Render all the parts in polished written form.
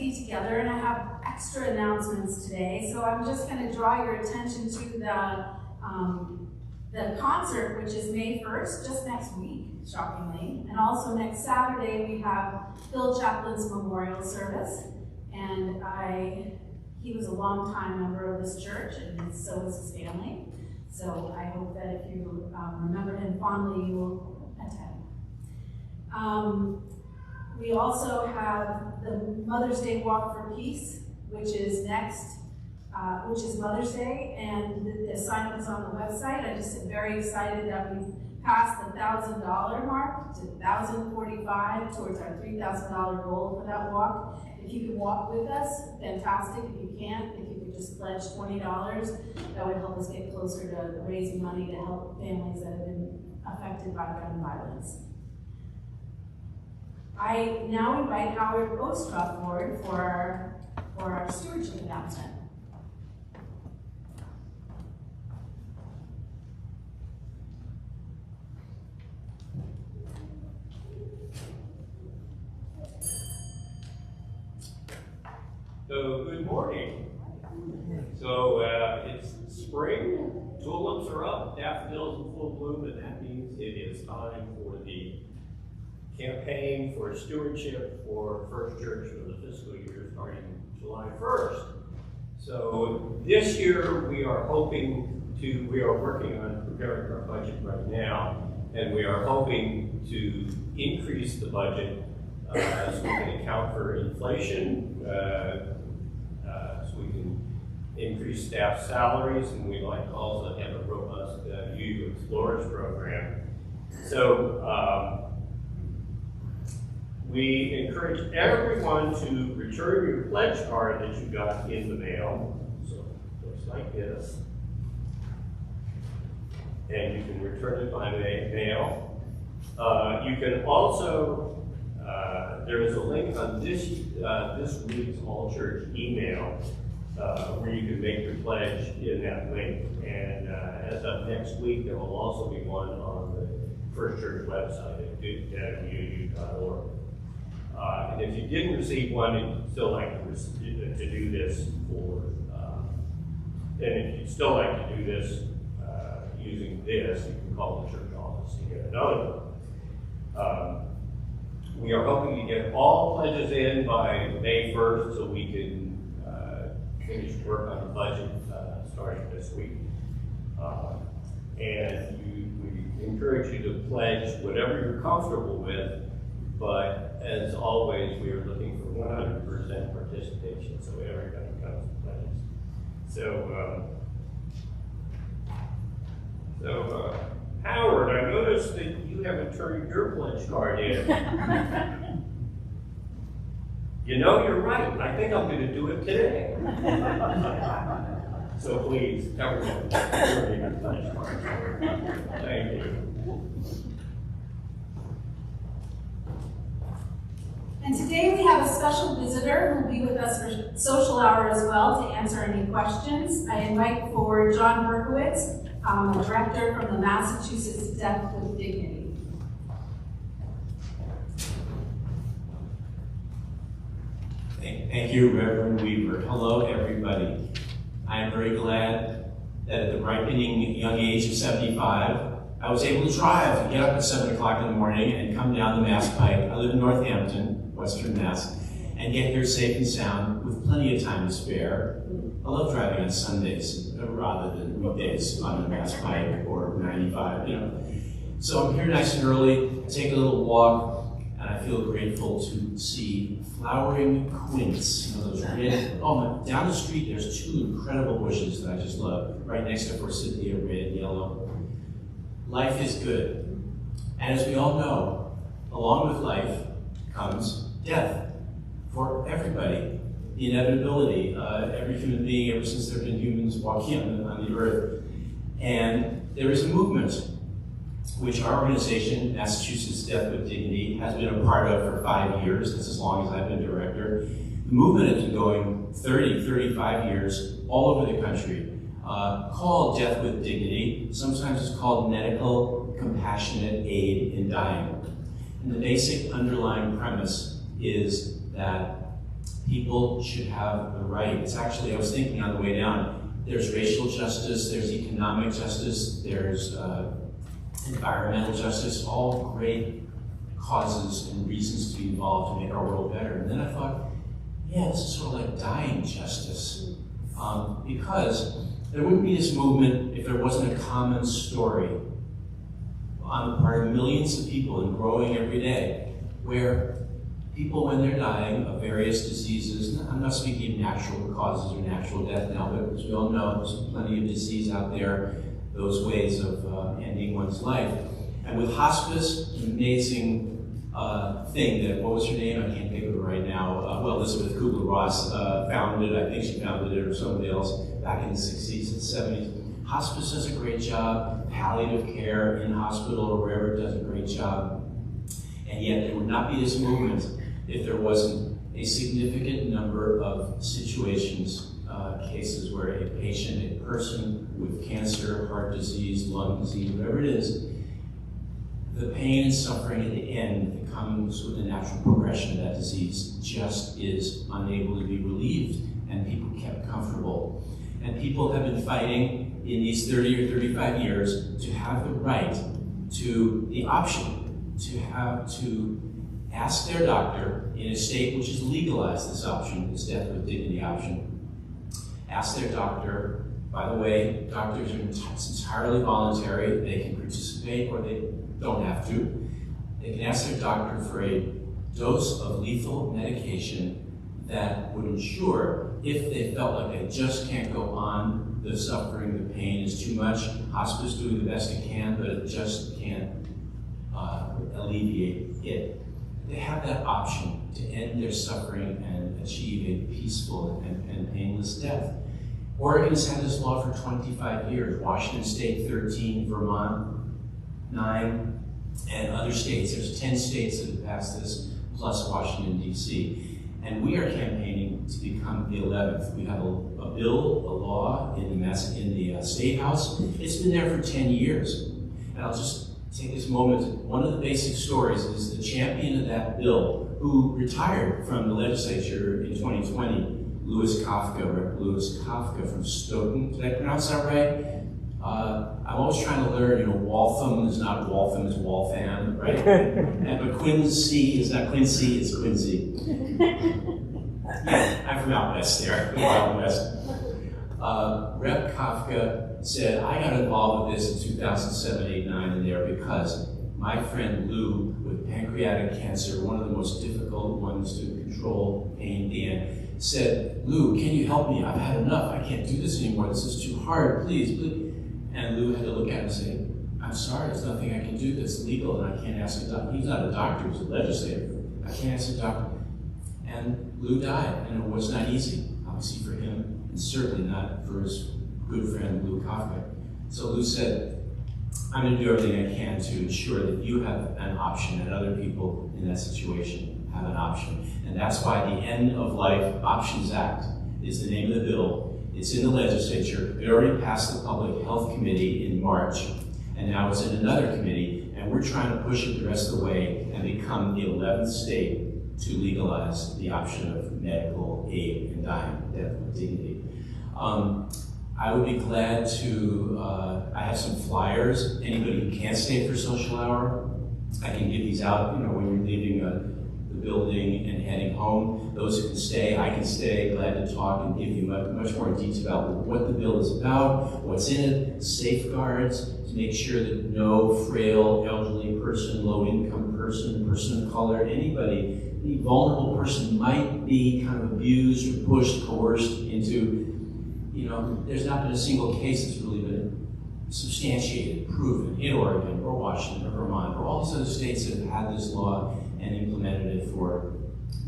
be together, and I have extra announcements today. So I'm just going to draw your attention to the concert, which is May 1st, just next week, shockingly. And also next Saturday, we have Phil Chaplin's memorial service. And he was a longtime member of this church, and so was his family. So I hope that if you remember him fondly, you will attend. We also have the Mother's Day Walk for Peace, which is which is Mother's Day, and the sign up is on the website. I just am very excited that we've passed the $1,000 mark to $1,045 towards our $3,000 goal for that walk. If you can walk with us, fantastic. If you can't, if you could just pledge $20, that would help us get closer to raising money to help families that have been affected by gun violence. I now invite Howard Ostroff forward for our stewardship announcement. So, good morning. So, it's spring, tulips are up, daffodils in full bloom, and that means it is time for the campaign for stewardship for First Church for the fiscal year starting July 1st. So, this year we are working on preparing our budget right now, and we are hoping to increase the budget so we can account for inflation, so we can increase staff salaries, and we'd like to also have a robust Youth Explorers program. So we encourage everyone to return your pledge card that you got in the mail. So it looks like this. And you can return it by mail. You can also there is a link on this week's All Church email where you can make your pledge in that link. And as of next week, there will also be one on the First Church website at dedham.org. And if you didn't receive one and you'd still like to do this and if you'd still like to do this using this, you can call the church office to get another one. We are hoping to get all pledges in by May 1st so we can finish work on the budget starting this week. And we encourage you to pledge whatever you're comfortable with, but as always, we are looking for 100% participation, so everybody comes to pledges. So Howard, I noticed that you haven't turned your pledge card in. You know, you're right. I think I'm going to do it today. So please, everyone, turn in your pledge card. Thank you. And today we have a special visitor who will be with us for social hour as well to answer any questions. I invite forward John Berkowitz, a director from the Massachusetts Deaf with Dignity. Thank you, Reverend Weaver. Hello, everybody. I am very glad that at the ripening young age of 75, I was able to drive, get up at 7 o'clock in the morning and come down the Mass Pike. I live in Northampton, Western Mass, and get here safe and sound with plenty of time to spare. I love driving on Sundays rather than weekdays on the Mass Pike or 95, you know. So I'm here nice and early, take a little walk, and I feel grateful to see flowering quince. You know, those red, down the street there's two incredible bushes that I just love, right next to forsythia, red and yellow. Life is good. And as we all know, along with life comes death for everybody. The inevitability, every human being, ever since there have been humans walking on the earth. And there is a movement which our organization, Massachusetts Deaf with Dignity, has been a part of for 5 years. That's as long as I've been director. The movement has been going 30, 35 years all over the country, called Deaf with Dignity. Sometimes it's called Medical Compassionate Aid in Dying. And the basic underlying premise is that People should have the right. It's actually, I was thinking on the way down, there's racial justice, there's economic justice, there's environmental justice, all great causes and reasons to be involved to make our world better. And then I thought, yeah, this is sort of like dying justice. Because there wouldn't be this movement if there wasn't a common story on the part of millions of people and growing every day, where people, when they're dying of various diseases, I'm not speaking of natural causes or natural death now, but as we all know, there's plenty of disease out there, those ways of ending one's life. And with hospice, an amazing thing that, what was her name? I can't think of it right now. Well, Elizabeth Kubler-Ross founded, I think she founded it or somebody else back in the 60s and 70s. Hospice does a great job. Palliative care in hospital or wherever does a great job. And yet there would not be this movement if there wasn't a significant number of situations, cases where a patient, a person with cancer, heart disease, lung disease, whatever it is, the pain and suffering at the end that comes with the natural progression of that disease just is unable to be relieved, and people kept comfortable. And people have been fighting in these 30 or 35 years to have the right to the option, to ask their doctor in a state which has legalized this option, this death with dignity option, ask their doctor, by the way, doctors are entirely voluntary, they can participate or they don't have to. They can ask their doctor for a dose of lethal medication that would ensure, if they felt like they just can't go on, the suffering, the pain is too much, hospice doing the best it can, but it just can't alleviate it. They have that option to end their suffering and achieve a peaceful and painless death. Oregon's had this law for 25 years, Washington State 13, Vermont 9, and other states. There's 10 states that have passed this, plus Washington, D.C. And we are campaigning to become the 11th. We have a bill, a law in the State House. It's been there for 10 years. And I'll just take this moment. One of the basic stories is the champion of that bill, who retired from the legislature in 2020, Reverend Louis Kafka from Stoughton. Did I pronounce that right? I'm always trying to learn, Waltham is not Waltham, it's Waltham, right? But Quincy is not Quincy, it's Quincy. Yeah, I'm from out west there, Wild West. Rep Kafka said, I got involved with this in 2007, 8, 9, and there because my friend Lou with pancreatic cancer, one of the most difficult ones to control pain in, said, Lou, can you help me? I've had enough. I can't do this anymore. This is too hard. Please, please. And Lou had to look at him and say, I'm sorry, there's nothing I can do that's legal, and I can't ask a doctor. He's not a doctor, he's a legislator. I can't ask a doctor. And Lou died, and it was not easy, obviously for him, and certainly not for his good friend Lou Kafka. So Lou said, I'm going to do everything I can to ensure that you have an option and other people in that situation have an option. And that's why the End of Life Options Act is the name of the bill. It's in the legislature. It already passed the Public Health Committee in March, and now it's in another committee, and we're trying to push it the rest of the way and become the 11th state to legalize the option of medical aid in dying, death with dignity. I would be glad to, I have some flyers. Anybody who can't stay for social hour, I can give these out, when you're leaving the building and heading home. Those who can stay, I can stay, glad to talk and give you much more detail about what the bill is about, what's in it, safeguards, to make sure that no frail, elderly person, low-income person, person of color, anybody, any vulnerable person might be kind of abused or pushed, coerced into, there's not been a single case that's really been substantiated, proven in Oregon or Washington or Vermont or all these other states that have had this law and implemented it for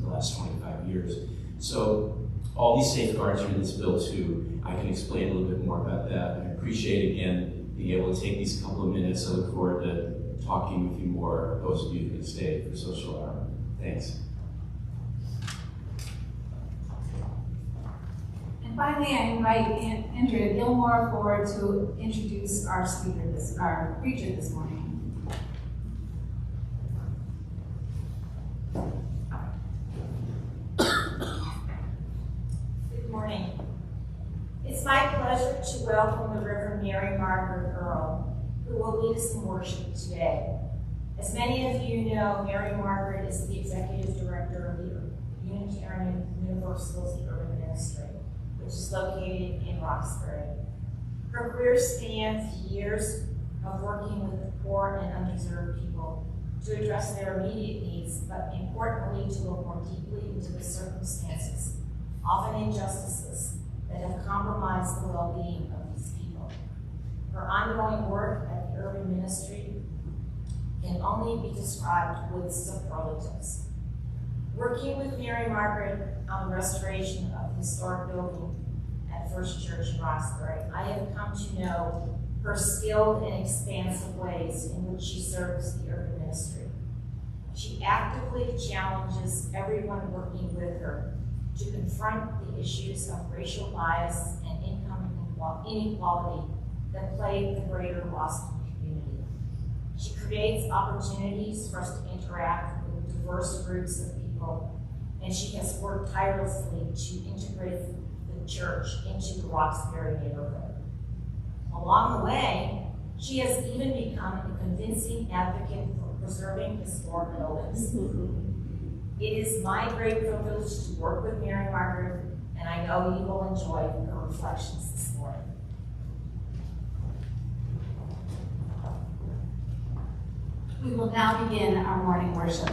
the last 25 years. So all these safeguards are in this bill too. I can explain a little bit more about that. I appreciate, again, being able to take these couple of minutes. I look forward to talking with you more, those of you who can stay for social hour. Thanks. And finally, I invite Andrea Gilmore forward to introduce our preacher this morning. Mary Margaret Earl, who will lead us in worship today. As many of you know, Mary Margaret is the Executive Director of the Unitarian Universalist Urban Ministry, which is located in Roxbury. Her career spans years of working with the poor and undeserved people to address their immediate needs, but importantly to look more deeply into the circumstances, often injustices, that have compromised the well-being of these people. Her ongoing work at the urban ministry can only be described with superlatives. Working with Mary Margaret on the restoration of the historic building at First Church in Roxbury, I have come to know her skilled and expansive ways in which she serves the urban ministry. She actively challenges everyone working with her to confront the issues of racial bias and income inequality that plague the greater Boston community. She creates opportunities for us to interact with diverse groups of people, and she has worked tirelessly to integrate the church into the Roxbury neighborhood. Along the way, she has even become a convincing advocate for preserving historic buildings. It is my great privilege to work with Mary Margaret, and I know you will enjoy her reflections this morning. We will now begin our morning worship.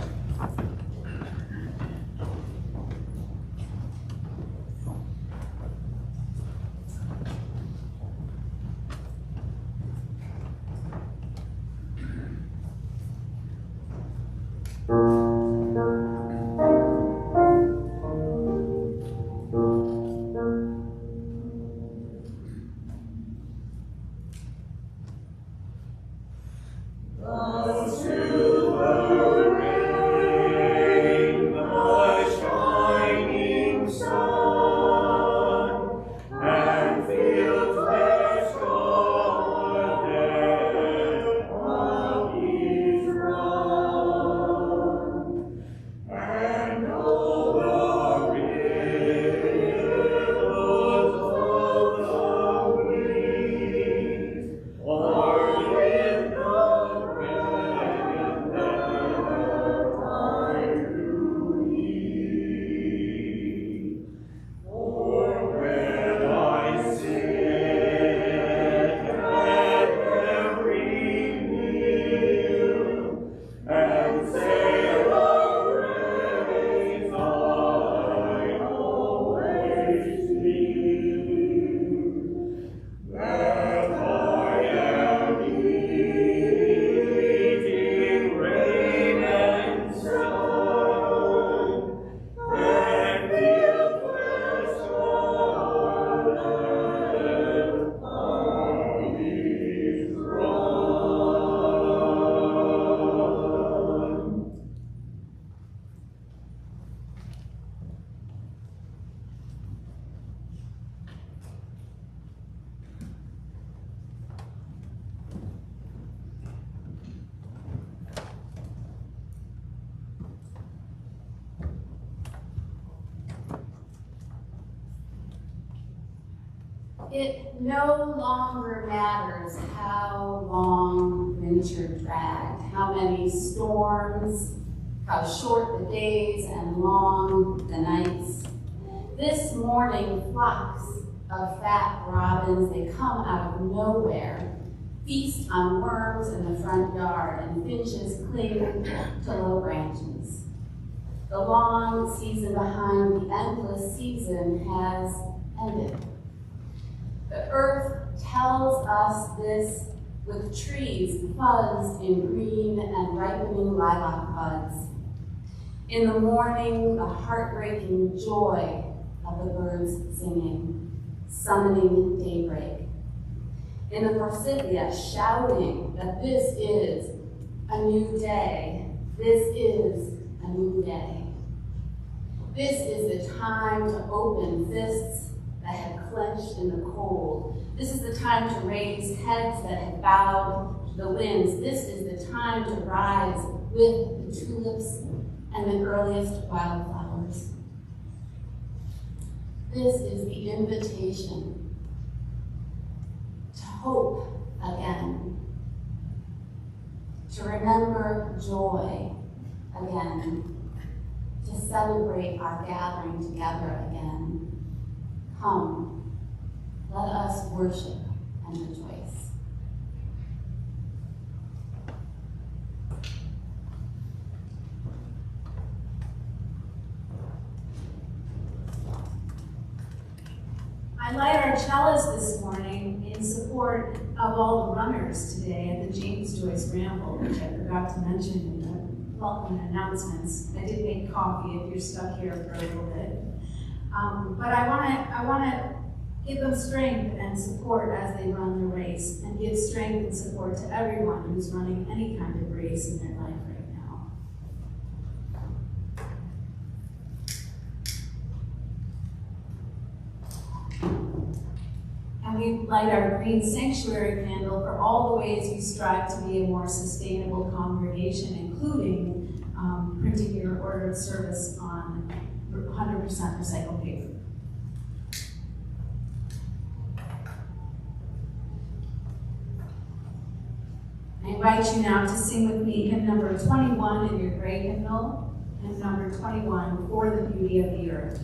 It no longer matters how long winter dragged, how many storms, how short the days and long the nights. This morning, flocks of fat robins, they come out of nowhere, feast on worms in the front yard, and finches cling to low branches. The long season behind the endless season has ended. The earth tells us this with trees fuzzed in green and ripening lilac buds. In the morning, the heartbreaking joy of the birds singing, summoning daybreak. In the forsythia, shouting that this is a new day. This is a new day. This is the time to open fists that had clenched in the cold. This is the time to raise heads that had bowed to the winds. This is the time to rise with the tulips and the earliest wildflowers. This is the invitation to hope again, to remember joy again, to celebrate our gathering together again. Come, let us worship and rejoice. I light our chalice this morning in support of all the runners today at the James Joyce Ramble, which I forgot to mention in the welcome announcements. I did make coffee if you're stuck here for a little bit. But I want to give them strength and support as they run the race, and give strength and support to everyone who's running any kind of race in their life right now. And we light our green sanctuary candle for all the ways we strive to be a more sustainable congregation, including printing your order of service on 100% recycled paper. I invite you now to sing with me hymn number 21 in your gray hymnal, hymn number 21, For the Beauty of the Earth.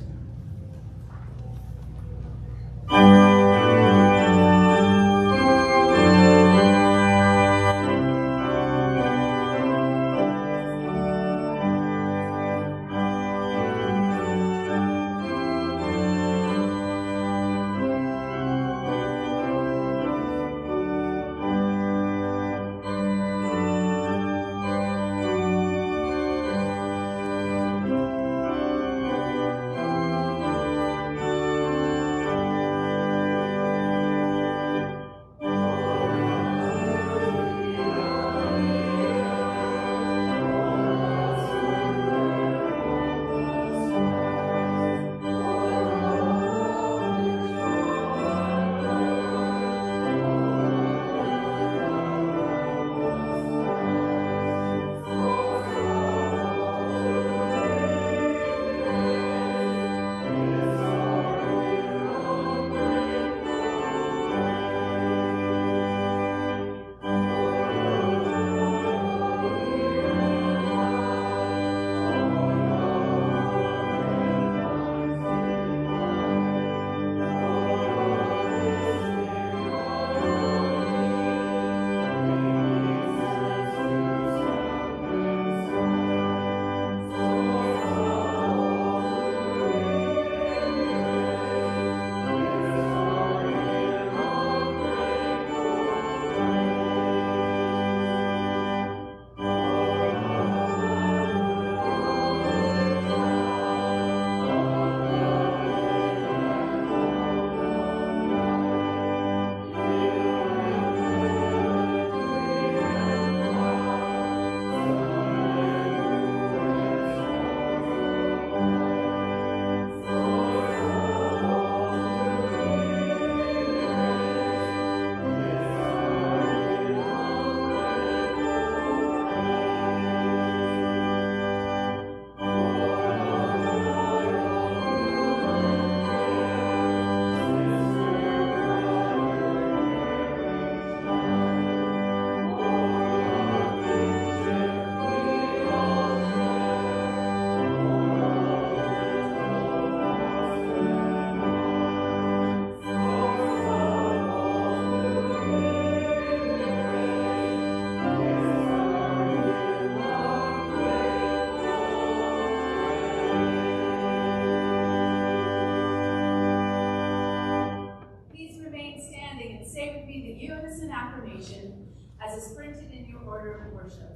As is printed in your order of worship.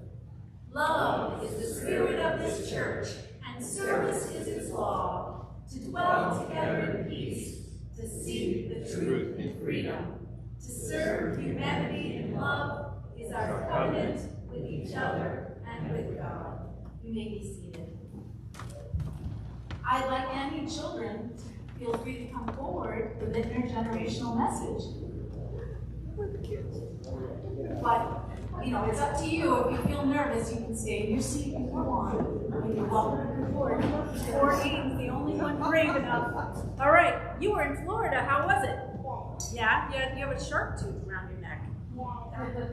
Love is the spirit of this church, and service is its law, to dwell together in peace, to seek the truth in freedom, to serve humanity in love is our covenant with each other and with God. You may be seated. I'd like any children to feel free to come forward with an intergenerational message. But, it's up to you. If you feel nervous, you can stay in your seat if you want. You're welcome to report. 4-8 is the only one brave enough. All right, you were in Florida. How was it? Yeah? You have a shark tooth around your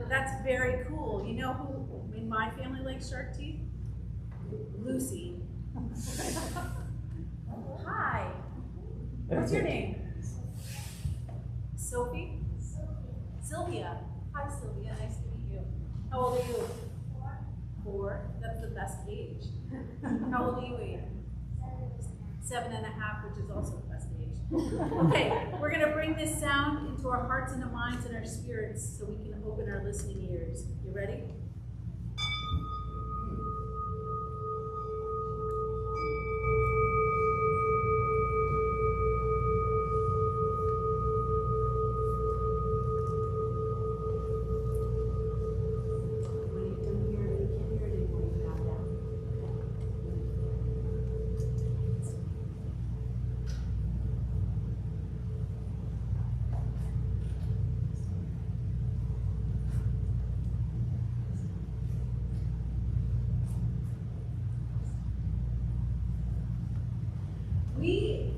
That's very cool. You know who in my family likes shark teeth? Lucy. Hi. What's your name? Sophie? Sylvia. Hi, Sylvia. Nice to meet you. How old are you? 4. That's the best age. How old are you, Aiden? 7.5, which is also the best age. Okay, we're going to bring this sound into our hearts and our minds and our spirits so we can open our listening ears. You ready? When you don't hear it, you can't hear it anymore, you calm down.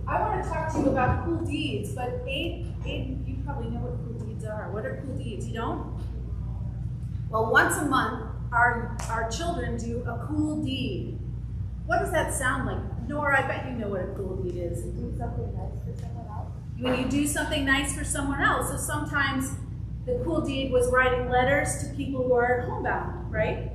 I want to talk to you about cool deeds, but Aiden, you probably know what cool deeds are. What are cool deeds? You don't? Well, once a month, our children do a cool deed. What does that sound like? Nora, I bet you know what a cool deed is. Do something nice for someone else. When you do something nice for someone else. So sometimes the cool deed was writing letters to people who are homebound, right?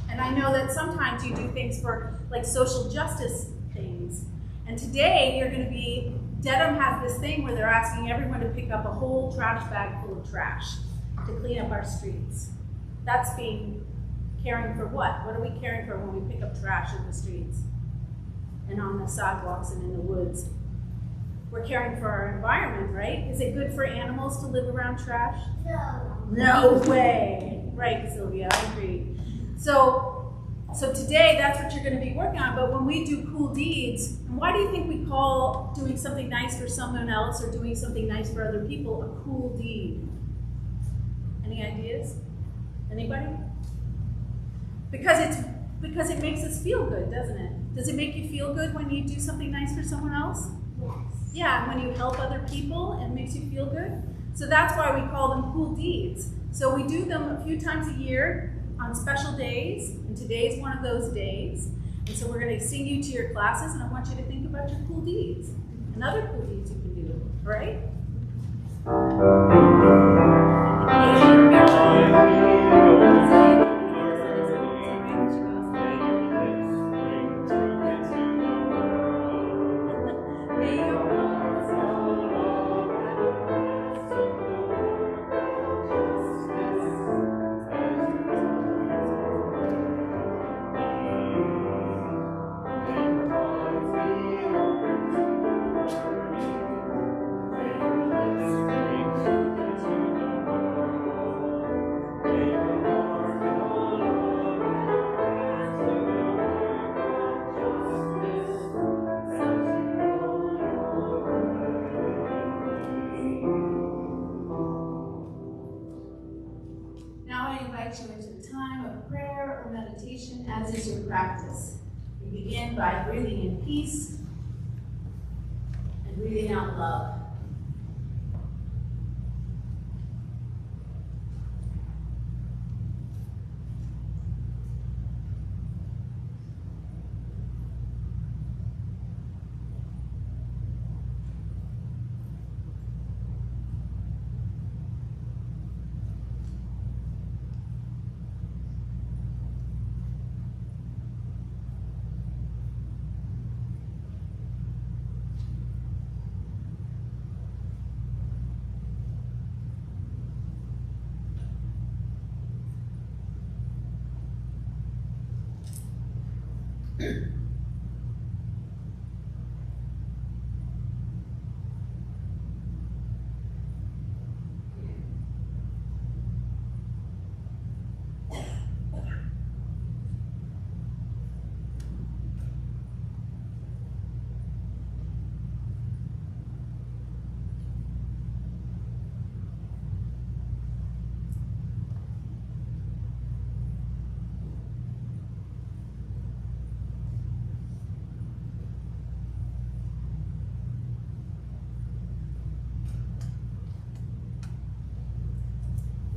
And I know that sometimes you do things for like social justice things. And today you're going to be, Dedham has this thing where they're asking everyone to pick up a whole trash bag full of trash to clean up our streets. That's being caring for what? What are we caring for when we pick up trash in the streets and on the sidewalks and in the woods? We're caring for our environment, right? Is it good for animals to live around trash? No. No way. Right, Sylvia, I agree. So today, that's what you're going to be working on. But when we do cool deeds, and why do you think we call doing something nice for someone else or doing something nice for other people a cool deed? Any ideas? Anybody? Because it makes us feel good, doesn't it? Does it make you feel good when you do something nice for someone else? Yes. Yeah, and when you help other people, it makes you feel good. So that's why we call them cool deeds. So we do them a few times a year on special days, and today's one of those days. And so we're going to sing you to your classes, and I want you to think about your cool deeds and other cool deeds you can do, all right? You into the time of prayer or meditation, as is your practice. We begin by breathing in peace and breathing out love.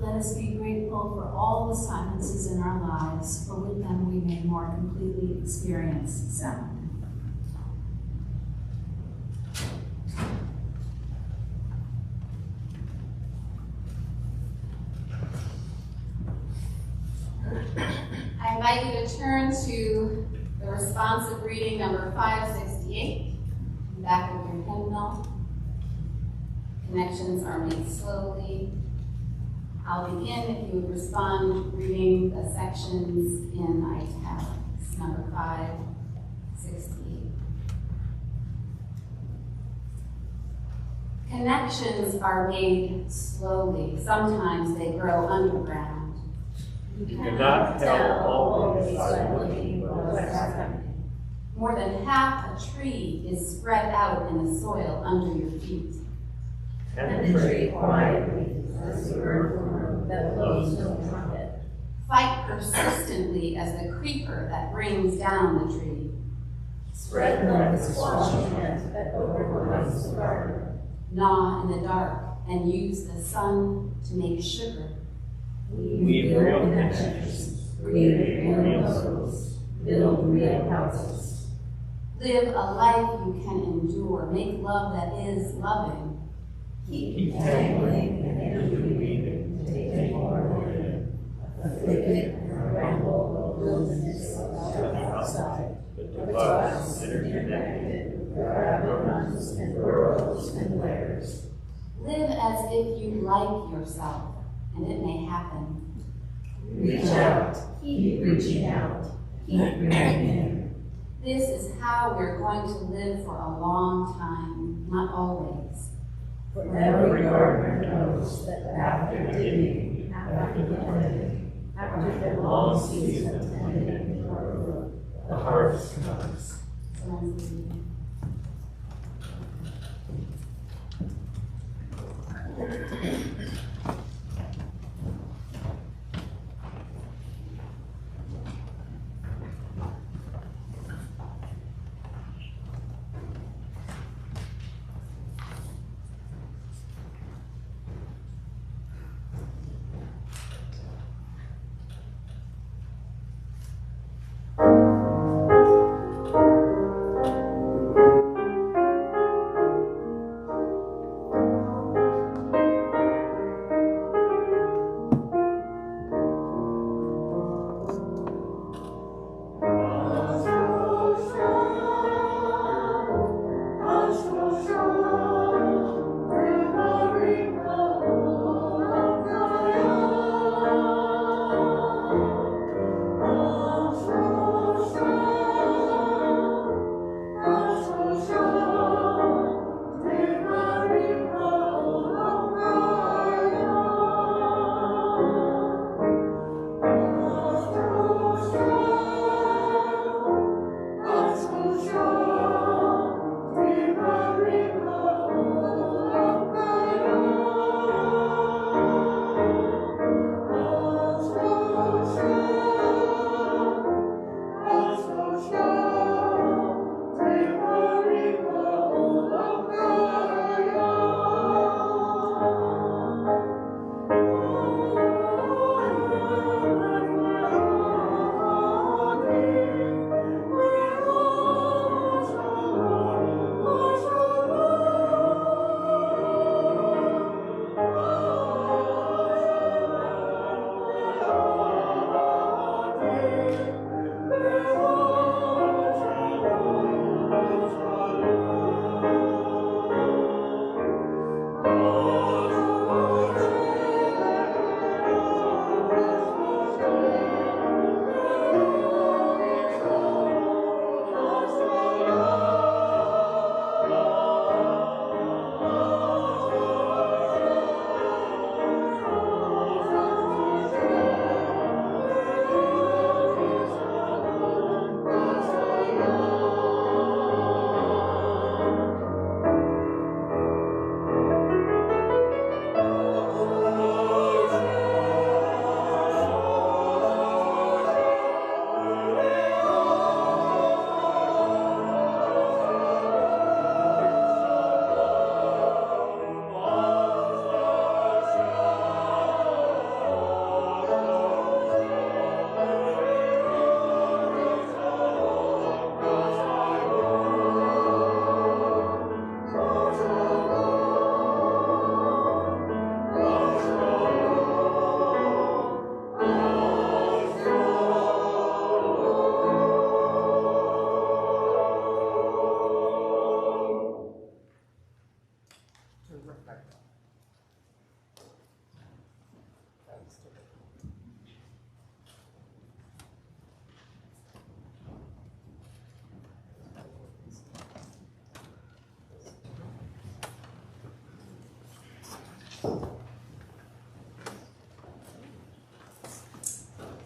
Let us be grateful for all the silences in our lives, for with them we may more completely experience sound. I invite you to turn to the responsive reading number 568, back of your hymnal. Connections are made slowly. I'll begin if you would respond reading the sections in italics, number 568. Connections are made slowly. Sometimes they grow underground. You cannot tell always by looking west. More than half a tree is spread out in the soil under your feet. Penetrate quietly as the earthworm that blows no trumpet. Fight persistently as the creeper that brings down the tree. Spread like the squashing net that overruns the garden. Gnaw in the dark and use the sun to make sugar. Weave real connections, create real puzzles, build real houses. Live a life you can endure. Make love that is loving. Keep tangling and interweaving to take more in. A thicket and a ramble, a wilderness outside. But To us, interconnected, wherever runs and burrows and layers. Live as if you like yourself, and it may happen. Reach out, keep reaching out, keep reaching in. This is how we're going to live for a long time, not always. For every gardener knows that after digging, after planting, after the long season of tending the road, the harvest comes. Someone's leaving.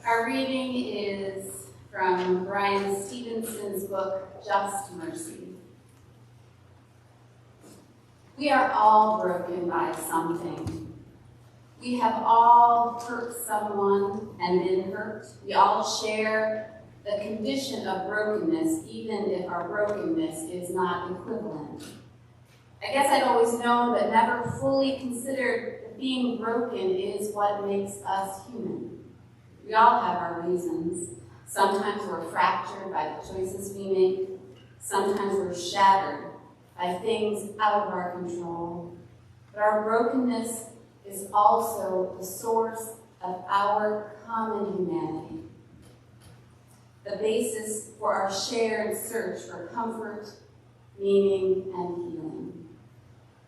Our reading is from Brian Stevenson's book, Just Mercy. We are all broken by something. We have all hurt someone and been hurt. We all share the condition of brokenness, even if our brokenness is not equivalent. I guess I'd always known, but never fully considered that being broken is what makes us human. We all have our reasons. Sometimes we're fractured by the choices we make. Sometimes we're shattered by things out of our control. But our brokenness is also the source of our common humanity, the basis for our shared search for comfort, meaning, and healing.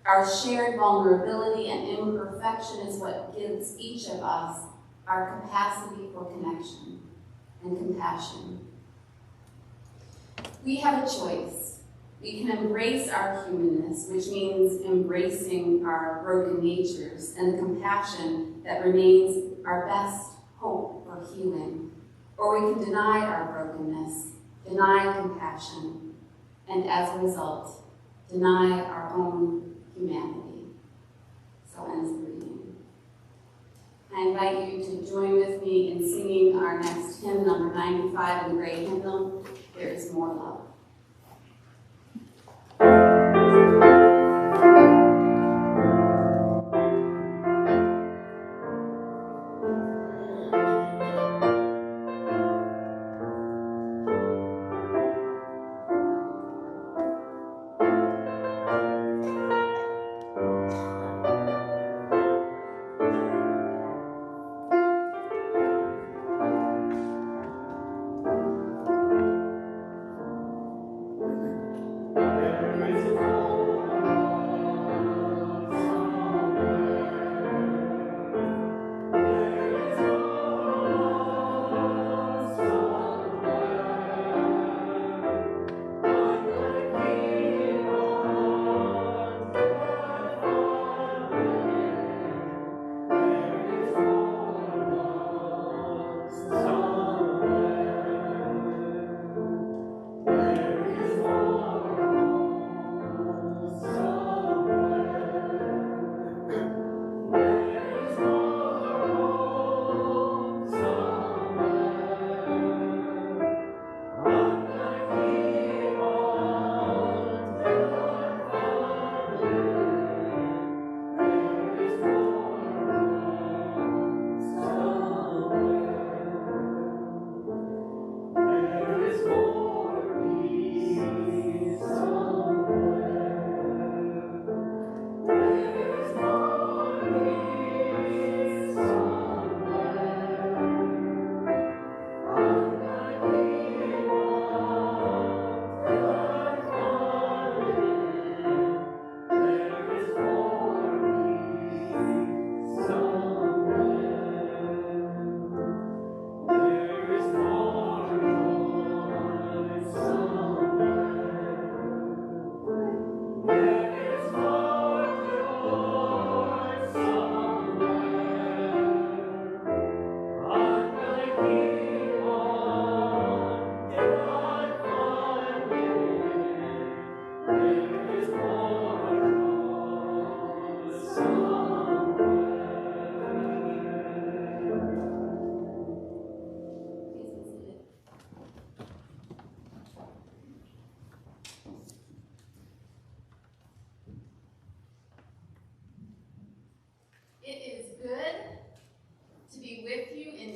Our shared vulnerability and imperfection is what gives each of us our capacity for connection and compassion. We have a choice. We can embrace our humanness, which means embracing our broken natures and the compassion that remains our best hope for healing. Or we can deny our brokenness, deny compassion, and as a result, deny our own humanity. So ends the reading. I invite you to join with me in singing our next hymn, number 95 in the Great Hymnal, There Is More Love.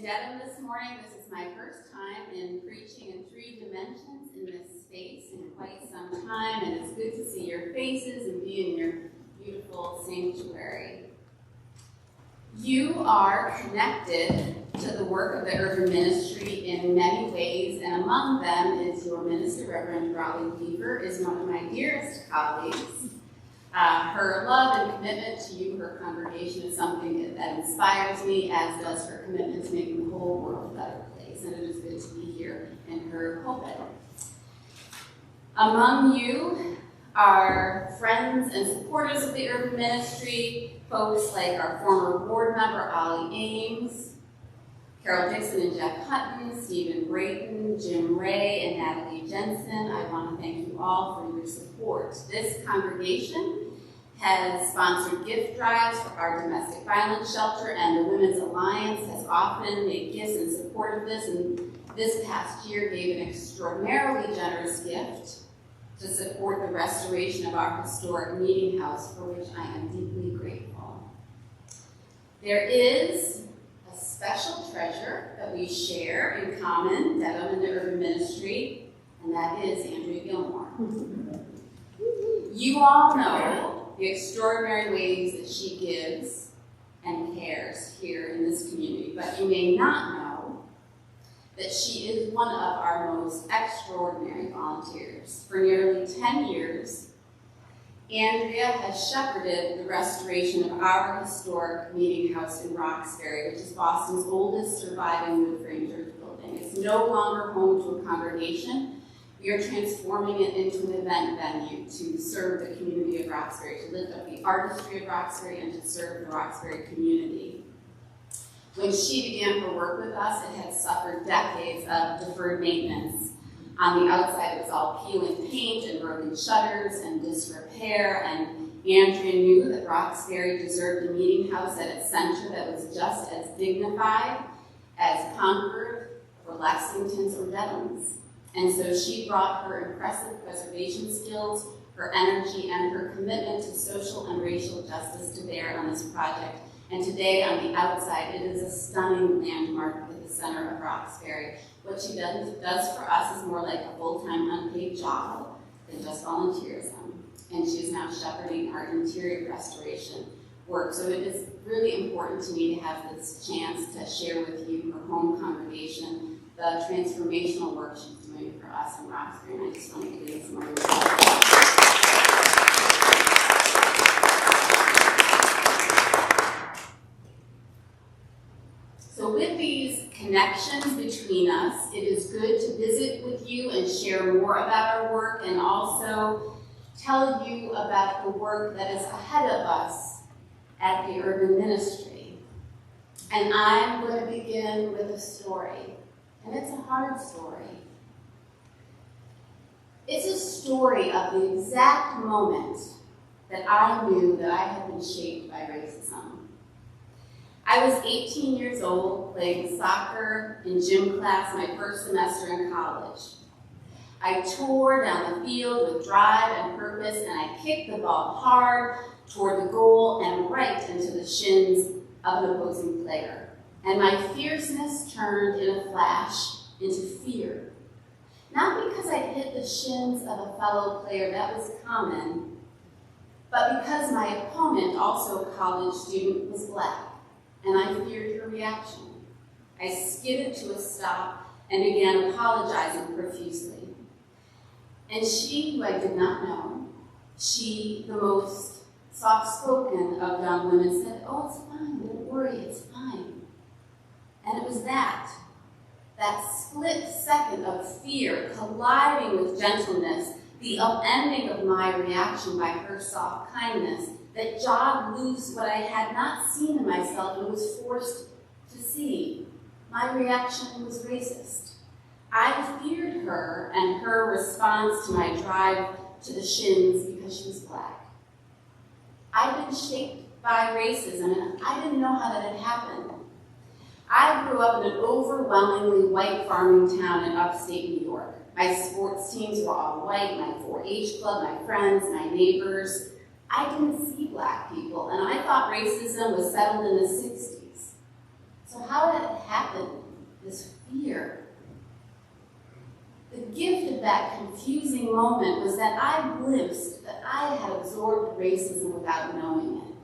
Dedham this morning. This is my first time in preaching in 3 dimensions in this space in quite some time, and it's good to see your faces and be in your beautiful sanctuary. You are connected to the work of the urban ministry in many ways, and among them is your minister, Reverend Raleigh Weaver, is one of my dearest colleagues. Her love and commitment to you, her congregation, is something that inspires me, as does her commitment to making the whole world a better place, and it is good to be here in her pulpit. Among you are friends and supporters of the urban ministry, folks like our former board member, Ollie Ames, Carol Dixon and Jeff Hutton, Stephen Brayton, Jim Ray, and Natalie Jensen, I want to thank you all for your support. This congregation has sponsored gift drives for our domestic violence shelter, and the Women's Alliance has often made gifts in support of this, and this past year gave an extraordinarily generous gift to support the restoration of our historic meeting house, for which I am deeply grateful. There is a special treasure that we share in common, Dedham and the Urban Ministry, and that is Andrea Gilmore. You all know the extraordinary ways that she gives and cares here in this community, but you may not know that she is one of our most extraordinary volunteers. For nearly 10 years, Andrea has shepherded the restoration of our historic meeting house in Roxbury, which is Boston's oldest surviving wood frame church building. It's no longer home to a congregation. We are transforming it into an event venue to serve the community of Roxbury, to lift up the artistry of Roxbury, and to serve the Roxbury community. When she began her work with us, it had suffered decades of deferred maintenance. On the outside, it was all peeling paint and broken shutters and disrepair, and Andrea knew that Roxbury deserved a meeting house at its center that was just as dignified as Concord or Lexington's or Dedham's. And so she brought her impressive preservation skills, her energy, and her commitment to social and racial justice to bear on this project. And today, on the outside, it is a stunning landmark at the center of Roxbury. What she does for us is more like a full-time unpaid job than just volunteerism. And she is now shepherding our interior restoration work. So it is really important to me to have this chance to share with you, her home congregation, the transformational work she's doing for us in Roxbury. And I just want to give you some more So with these connections between us, it is good to visit with you and share more about our work, and also tell you about the work that is ahead of us at the Urban Ministry. And I'm going to begin with a story, and it's a hard story. It's a story of the exact moment that I knew that I had been shaped by racism. I was 18 years old, playing soccer in gym class my first semester in college. I tore down the field with drive and purpose, and I kicked the ball hard toward the goal and right into the shins of an opposing player. And my fierceness turned in a flash into fear. Not because I hit the shins of a fellow player, that was common, but because my opponent, also a college student, was black. And I feared her reaction. I skidded to a stop and began apologizing profusely. And she, who I did not know, she, the most soft-spoken of young women, said, "Oh, it's fine, don't worry, it's fine." And it was that split second of fear colliding with gentleness, the upending of my reaction by her soft kindness, that jogged loose what I had not seen in myself and was forced to see. My reaction was racist. I feared her and her response to my drive to the shins because she was black. I'd been shaped by racism, and I didn't know how that had happened. I grew up in an overwhelmingly white farming town in upstate New York. My sports teams were all white, my 4-H club, my friends, my neighbors. I didn't see black people, and I thought racism was settled in the 60s. So how did it happen, this fear? The gift of that confusing moment was that I glimpsed that I had absorbed racism without knowing it.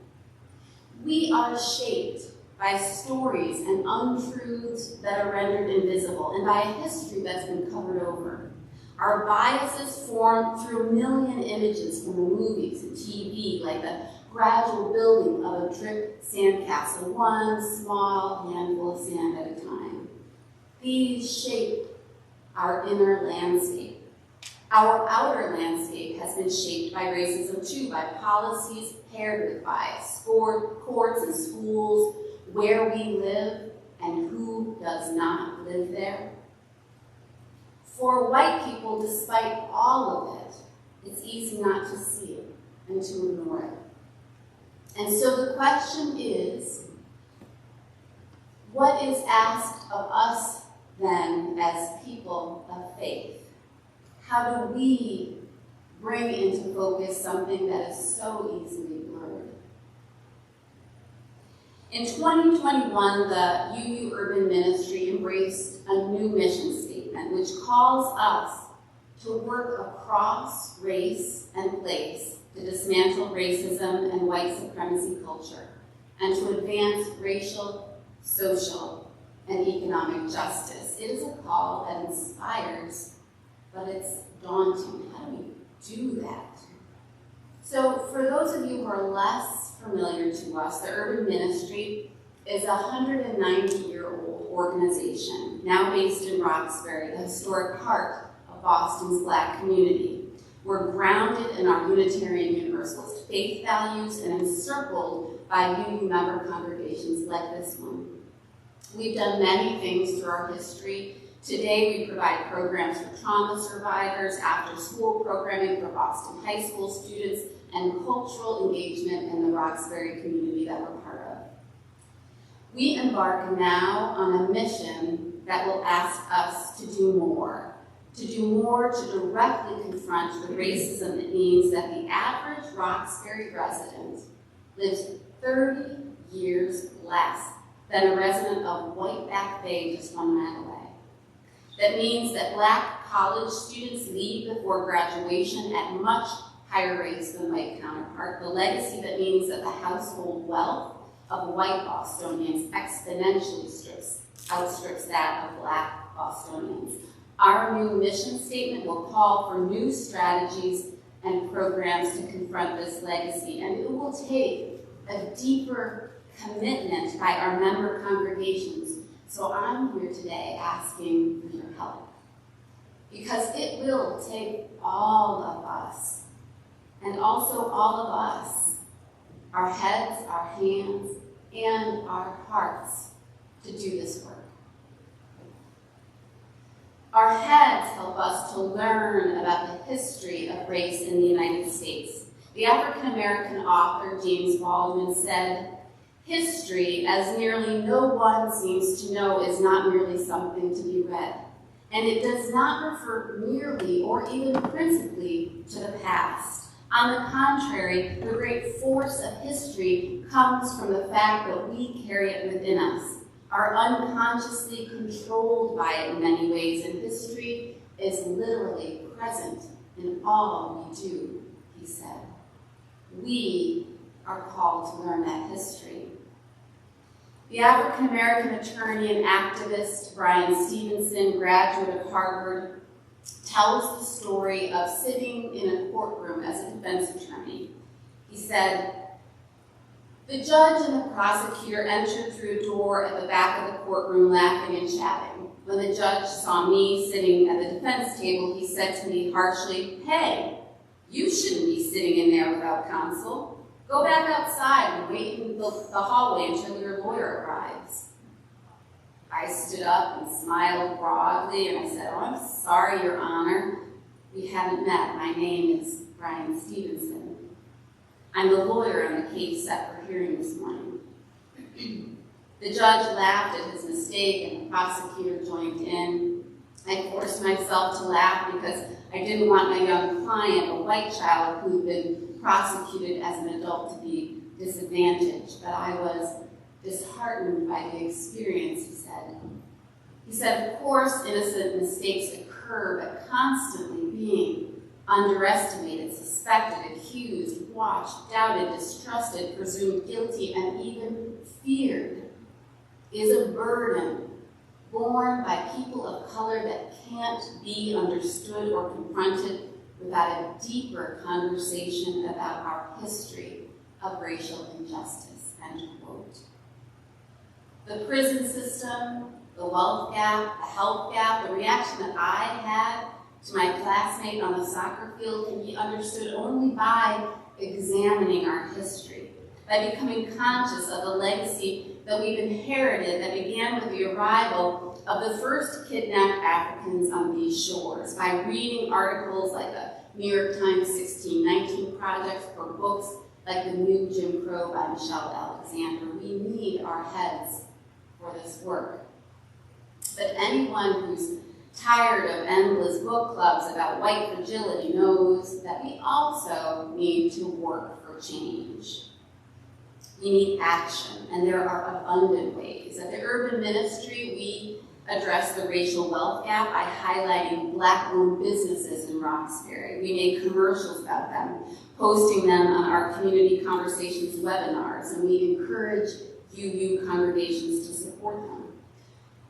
We are shaped by stories and untruths that are rendered invisible, and by a history that's been covered over. Our biases form through a million images from the movies and TV, like the gradual building of a drip sandcastle, one small handful of sand at a time. These shape our inner landscape. Our outer landscape has been shaped by racism too, by policies paired with bias, courts and schools, where we live, and who does not live there? For white people, despite all of it, it's easy not to see it and to ignore it. And so the question is, what is asked of us then as people of faith? How do we bring into focus something that is so easily blurred? In 2021, the UU Urban Ministry embraced a new mission statement which calls us to work across race and place to dismantle racism and white supremacy culture and to advance racial, social, and economic justice. It is a call that inspires, but it's daunting. How do we do that? So for those of you who are less familiar to us, the Urban Ministry is a 190-year-old organization, now based in Roxbury, the historic heart of Boston's Black community. We're grounded in our Unitarian Universalist faith values and encircled by UU member congregations like this one. We've done many things through our history. Today we provide programs for trauma survivors, after-school programming for Boston high school students, and cultural engagement in the Roxbury community that we're part of. We embark now on a mission that will ask us to do more to directly confront the racism that means that the average Roxbury resident lives 30 years less than a resident of White Back Bay just 1 mile away. That means that Black college students leave before graduation at much higher rates than white counterpart. The legacy that means that the household wealth of white Bostonians exponentially outstrips that of Black Bostonians. Our new mission statement will call for new strategies and programs to confront this legacy, and it will take a deeper commitment by our member congregations. So I'm here today asking for your help, because it will take all of us, and also all of us, our heads, our hands, and our hearts to do this work. Our heads help us to learn about the history of race in the United States. The African-American author James Baldwin said, "History, as nearly no one seems to know, is not merely something to be read. And it does not refer merely or even principally to the past. On the contrary, the great force of history comes from the fact that we carry it within us, are unconsciously controlled by it in many ways, and history is literally present in all we do," he said. We are called to learn that history. The African-American attorney and activist Bryan Stevenson, graduate of Harvard, tells the story of sitting in a courtroom as a defense attorney. He said, "The judge and the prosecutor entered through a door at the back of the courtroom laughing and chatting. When the judge saw me sitting at the defense table, he said to me harshly, 'Hey, you shouldn't be sitting in there without counsel. Go back outside and wait in the hallway until your lawyer arrives.' I stood up and smiled broadly, and I said, 'Oh, I'm sorry, Your Honor. We haven't met. My name is Bryan Stevenson. I'm the lawyer on the case set for hearing this morning.' The judge laughed at his mistake, and the prosecutor joined in. I forced myself to laugh because I didn't want my young client, a white child who'd been prosecuted as an adult, to be disadvantaged, but I was disheartened by the experience," he said. He said, "Of course, innocent mistakes occur, but constantly being underestimated, suspected, accused, watched, doubted, distrusted, presumed guilty, and even feared is a burden borne by people of color that can't be understood or confronted without a deeper conversation about our history of racial injustice," end quote. The prison system, the wealth gap, the health gap, the reaction that I had to my classmate on the soccer field can be understood only by examining our history, by becoming conscious of the legacy that we've inherited that began with the arrival of the first kidnapped Africans on these shores by reading articles like the New York Times 1619 Project or books like The New Jim Crow by Michelle Alexander. We need our heads for this work. But anyone who's tired of endless book clubs about white fragility knows that we also need to work for change. We need action, and there are abundant ways. At the Urban Ministry, we address the racial wealth gap by highlighting Black-owned businesses in Roxbury. We make commercials about them, posting them on our Community Conversations webinars, and we encourage UU congregations to support them.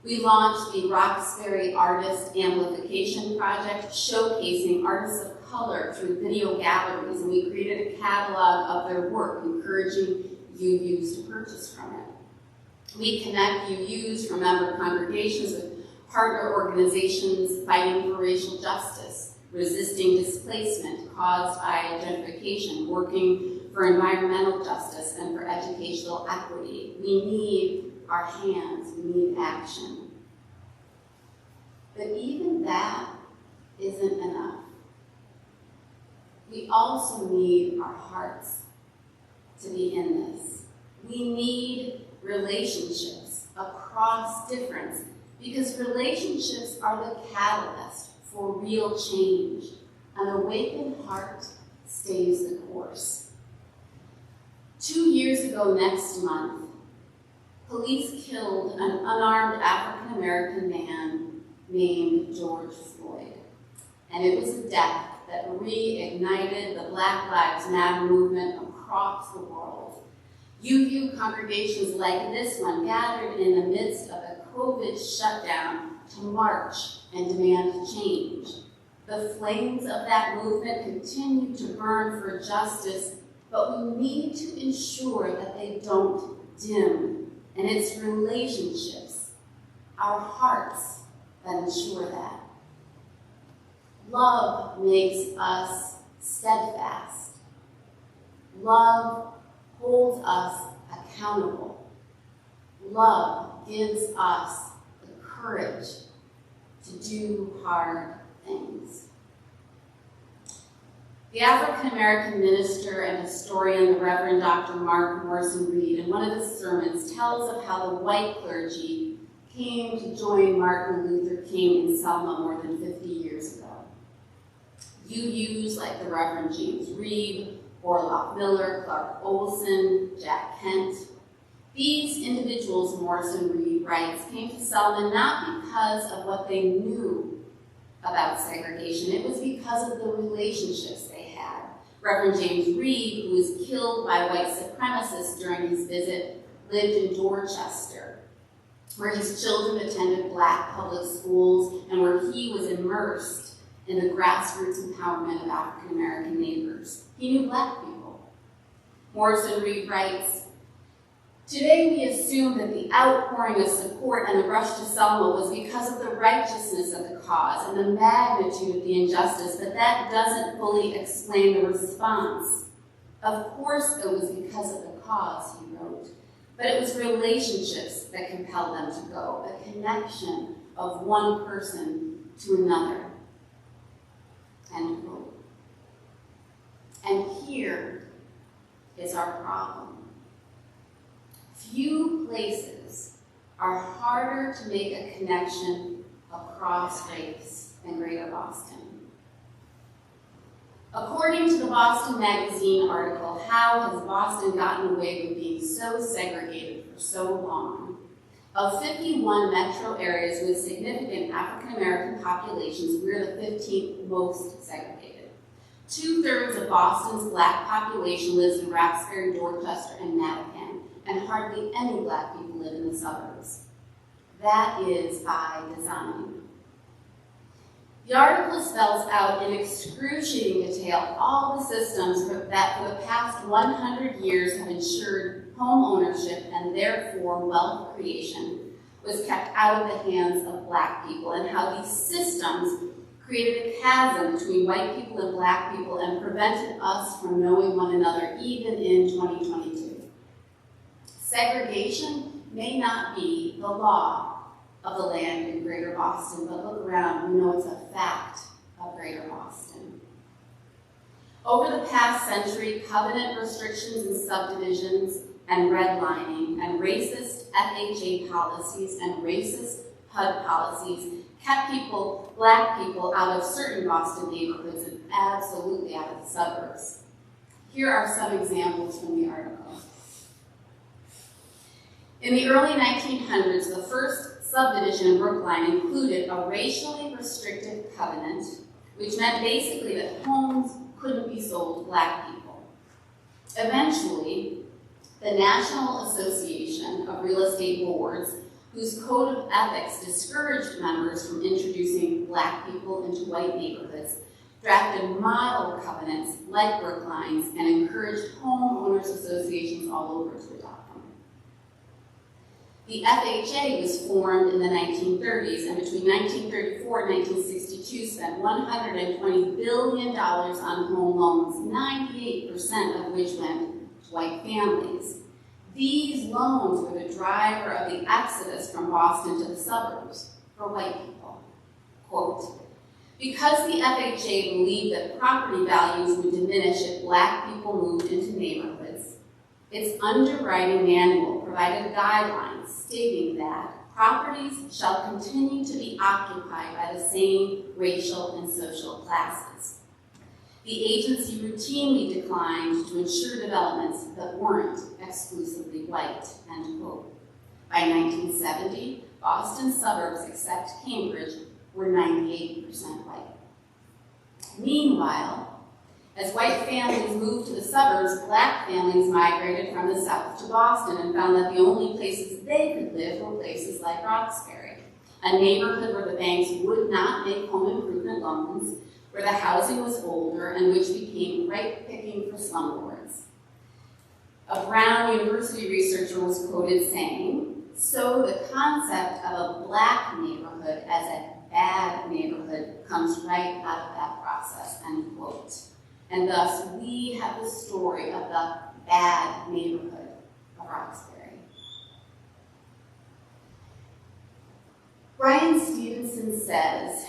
We launched the Roxbury Artist Amplification Project, showcasing artists of color through video galleries, and we created a catalog of their work, encouraging UUs to purchase from it. We connect UUs from member congregations with partner organizations fighting for racial justice, resisting displacement caused by gentrification, working for environmental justice, and for educational equity. We need our hands, we need action. But even that isn't enough. We also need our hearts to be in this. We need relationships across difference, because relationships are the catalyst for real change. An awakened heart stays the course. 2 years ago next month, police killed an unarmed African-American man named George Floyd. And it was a death that reignited the Black Lives Matter movement across the world. UU congregations like this one gathered in the midst of a COVID shutdown to march and demand change. The flames of that movement continue to burn for justice, but we need to ensure that they don't dim. And it's relationships, our hearts, that ensure that. Love makes us steadfast. Love holds us accountable. Love gives us the courage to do hard things. The African-American minister and historian, the Reverend Dr. Mark Morrison Reed, in one of his sermons, tells of how the white clergy came to join Martin Luther King in Selma more than 50 years ago. UUs like the Reverend James Reed, Orloff Miller, Clark Olson, Jack Kent. These individuals, Morrison Reed writes, came to Selma not because of what they knew about segregation. It was because of the relationships they had. Reverend James Reed, who was killed by white supremacists during his visit, lived in Dorchester, where his children attended Black public schools and where he was immersed in the grassroots empowerment of African American neighbors. He knew Black people. Morrison Reed writes, "Today we assume that the outpouring of support and the rush to Selma was because of the righteousness of the cause and the magnitude of the injustice, but that doesn't fully explain the response. Of course it was because of the cause," he wrote, "but it was relationships that compelled them to go, a connection of one person to another." End quote. And here is our problem. Few places are harder to make a connection across race than Greater Boston. According to the Boston Magazine article, "How Has Boston Gotten Away with Being So Segregated for So Long?" Of 51 metro areas with significant African American populations, we're the 15th most segregated. 2/3 of Boston's Black population lives in Roxbury, Dorchester, and Mattapan, and hardly any Black people live in the suburbs. That is by design. The article spells out in excruciating detail all the systems that for the past 100 years have ensured home ownership and therefore wealth creation was kept out of the hands of Black people, and how these systems created a chasm between white people and Black people and prevented us from knowing one another even in 2022. Segregation may not be the law of the land in Greater Boston, but look around, you know it's a fact of Greater Boston. Over the past century, covenant restrictions and subdivisions and redlining and racist FHA policies and racist HUD policies kept people, black people, out of certain Boston neighborhoods and absolutely out of the suburbs. Here are some examples from the article. In the early 1900s, the first subdivision in Brookline included a racially restrictive covenant, which meant basically that homes couldn't be sold to black people. Eventually, the National Association of Real Estate Boards, whose code of ethics discouraged members from introducing black people into white neighborhoods, drafted model covenants like Brookline's and encouraged homeowners associations all over to adopt them. The FHA was formed in the 1930s, and between 1934 and 1962 spent $120 billion on home loans, 98% of which went to white families. These loans were the driver of the exodus from Boston to the suburbs for white people. Quote, because the FHA believed that property values would diminish if black people moved into neighborhoods, its underwriting manual provided guidelines stating that properties shall continue to be occupied by the same racial and social classes. The agency routinely declined to insure developments that weren't exclusively white, end quote. By 1970, Boston's suburbs, except Cambridge, were 98% white. Meanwhile, as white families moved to the suburbs, black families migrated from the south to Boston and found that the only places they could live were places like Roxbury, a neighborhood where the banks would not make home improvement loans, where the housing was older, and which became right picking for slumlords. A Brown University researcher was quoted saying, so the concept of a black neighborhood as a bad neighborhood comes right out of that process, end quote. And thus, we have the story of the bad neighborhood of Roxbury. Brian Stevenson says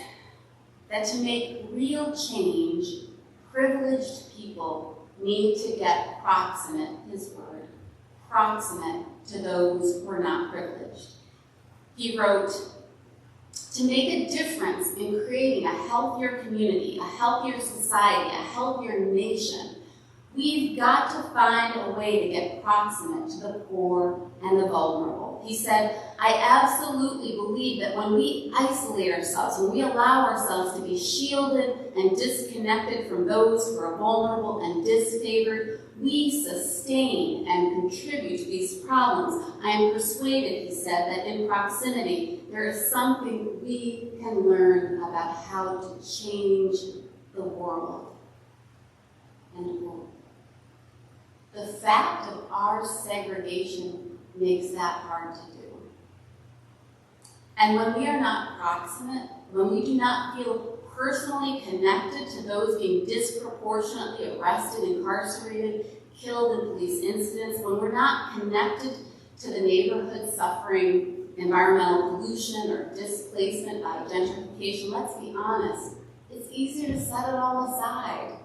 that to make real change, privileged people need to get proximate, his word, proximate to those who are not privileged. He wrote, to make a difference in creating a healthier community, a healthier society, a healthier nation, we've got to find a way to get proximate to the poor and the vulnerable. He said, I absolutely believe that when we isolate ourselves, when we allow ourselves to be shielded and disconnected from those who are vulnerable and disfavored, we sustain and contribute to these problems. I am persuaded, he said, that in proximity, there is something we can learn about how to change the world. End quote. The fact of our segregation makes that hard to do. And when we are not proximate, when we do not feel personally connected to those being disproportionately arrested, incarcerated, killed in police incidents, when we're not connected to the neighborhood suffering environmental pollution or displacement by gentrification, let's be honest, it's easier to set it all aside,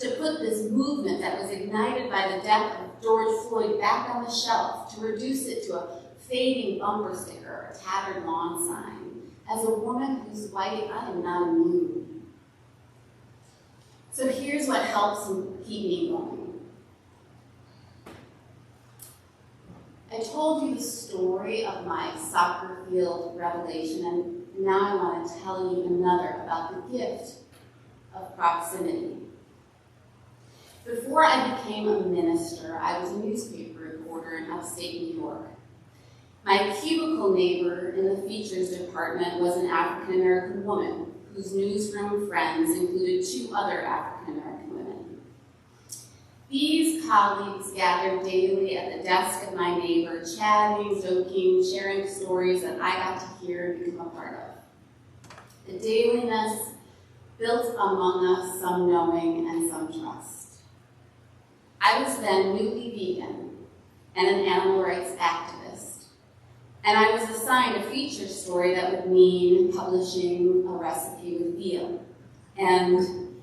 to put this movement that was ignited by the death of George Floyd back on the shelf, to reduce it to a fading bumper sticker or a tattered lawn sign. As a woman who's white, I am not immune. So here's what helps keep me going. I told you the story of my soccer field revelation, and now I want to tell you another about the gift of proximity. Before I became a minister, I was a newspaper reporter in upstate New York. My cubicle neighbor in the features department was an African-American woman whose newsroom friends included 2 other African-American women. These colleagues gathered daily at the desk of my neighbor, chatting, joking, sharing stories that I got to hear and become a part of. The dailiness built among us some knowing and some trust. I was then newly vegan and an animal rights activist, And I was assigned a feature story that would mean publishing a recipe with veal. And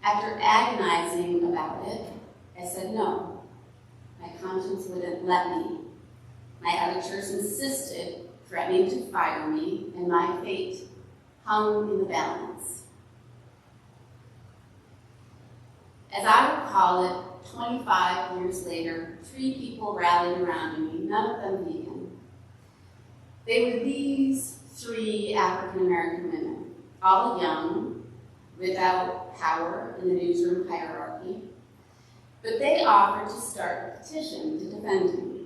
after agonizing about it, I said no. My conscience wouldn't let me. My editors insisted, threatening to fire me, and my fate hung in the balance. As I recall it, 25 years later, 3 people rallied around me, none of them vegan. They were these 3 African American women, all young, without power in the newsroom hierarchy, but they offered to start a petition to defend me.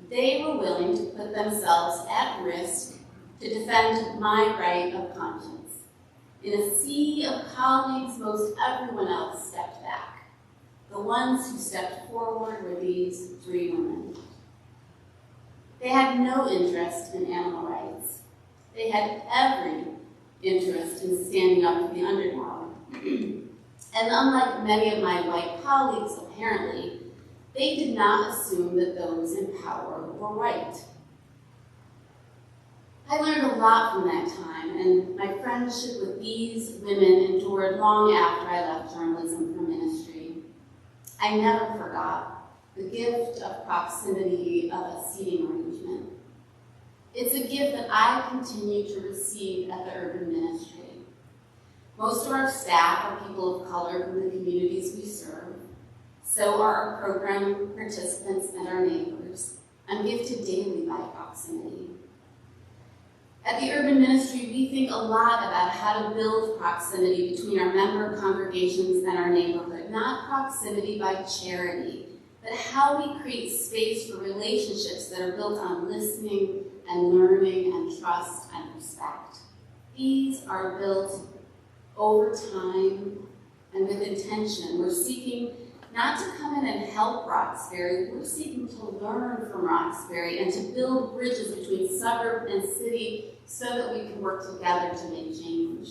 They were willing to put themselves at risk to defend my right of conscience. In a sea of colleagues, most everyone else stepped back. The ones who stepped forward were these 3 women. They had no interest in animal rights. They had every interest in standing up to the underdog. And unlike many of my white colleagues, apparently, they did not assume that those in power were right. I learned a lot from that time, and my friendship with these women endured long after I left journalism for ministry. I never forgot the gift of proximity of a seating arrangement. It's a gift that I continue to receive at the urban ministry. Most of our staff are people of color from the communities we serve. So are our program participants and our neighbors. I'm gifted daily by proximity. At the urban ministry, we think a lot about how to build proximity between our member congregations and our neighborhood, not proximity by charity, but how we create space for relationships that are built on listening and learning and trust and respect. These are built over time and with intention. We're seeking not to come in and help Roxbury, we're seeking to learn from Roxbury and to build bridges between suburb and city so that we can work together to make change.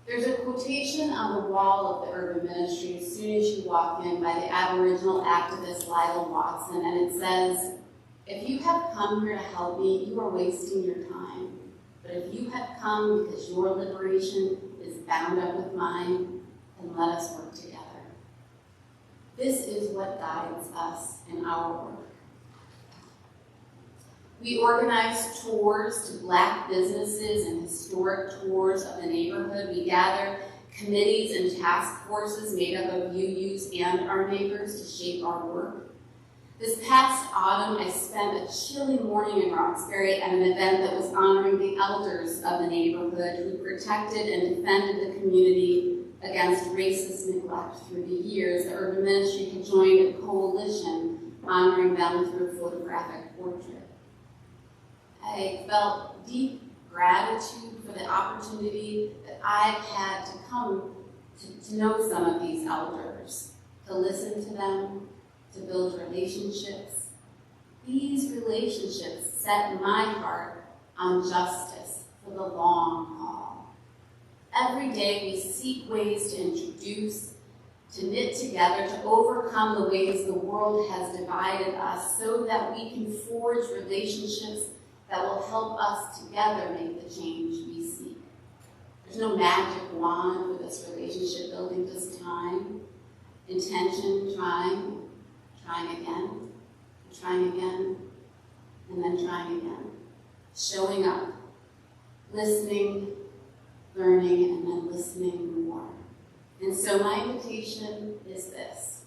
There's a quotation on the wall of the urban ministry as soon as you walk in by the Aboriginal activist Lila Watson, and it says, "If you have come here to help me, you are wasting your time. But if you have come because your liberation is bound up with mine, then let us work together." This is what guides us in our work. We organize tours to Black businesses and historic tours of the neighborhood. We gather committees and task forces made up of UUs and our neighbors to shape our work. This past autumn, I spent a chilly morning in Roxbury at an event that was honoring the elders of the neighborhood who protected and defended the community against racist neglect through the years. The urban ministry had joined a coalition honoring them through a photographic portrait. I felt deep gratitude for the opportunity that I've had to come to know some of these elders, to listen to them, to build relationships. These relationships set my heart on justice for the long haul. Every day we seek ways to introduce, to knit together, to overcome the ways the world has divided us so that we can forge relationships that will help us together make the change we seek. There's no magic wand for this relationship building, just time, intention, trying again, and then trying again. Showing up, listening, learning, and then listening more. And so my invitation is this: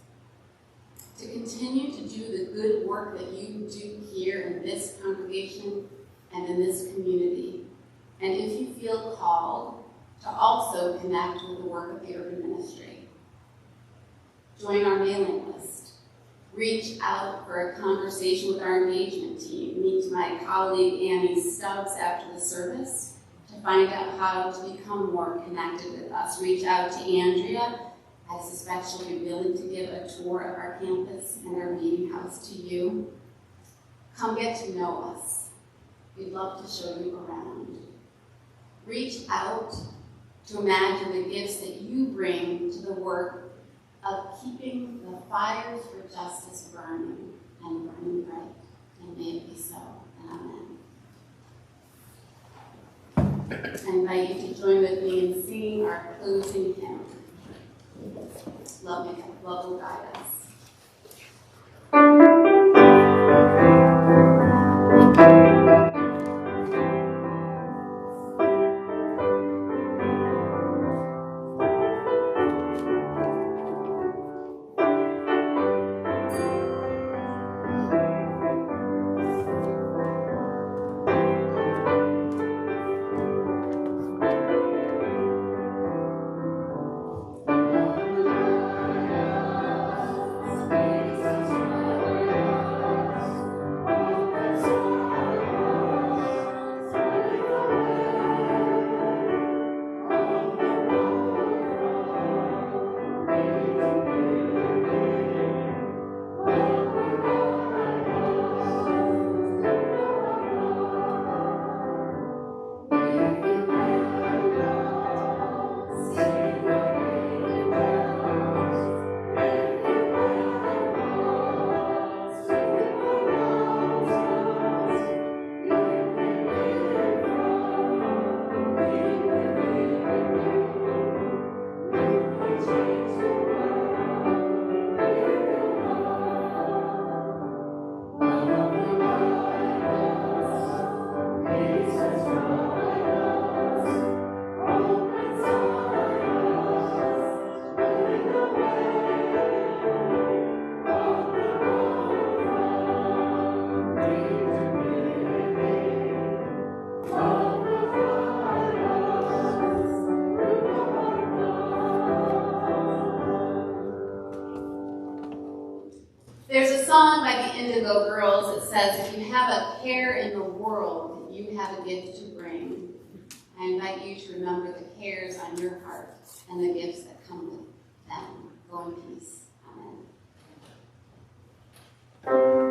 to continue to do the good work that you do here in this congregation and in this community. And if you feel called, to also connect with the work of the urban ministry. Join our mailing list. Reach out for a conversation with our engagement team. Meet my colleague Annie Stubbs after the service to find out how to become more connected with us. Reach out to Andrea. I suspect she'll be willing to give a tour of our campus and our meeting house to you. Come get to know us. We'd love to show you around. Reach out to imagine the gifts that you bring to the work of keeping the fires for justice burning and burning bright and may it be so, and amen. I invite you to join with me in singing our closing hymn. Love will guide us. There's a song by the Indigo Girls that says, if you have a care in the world, you have a gift to bring. I invite you to remember the cares on your heart and the gifts that come with them. Go in peace. Amen.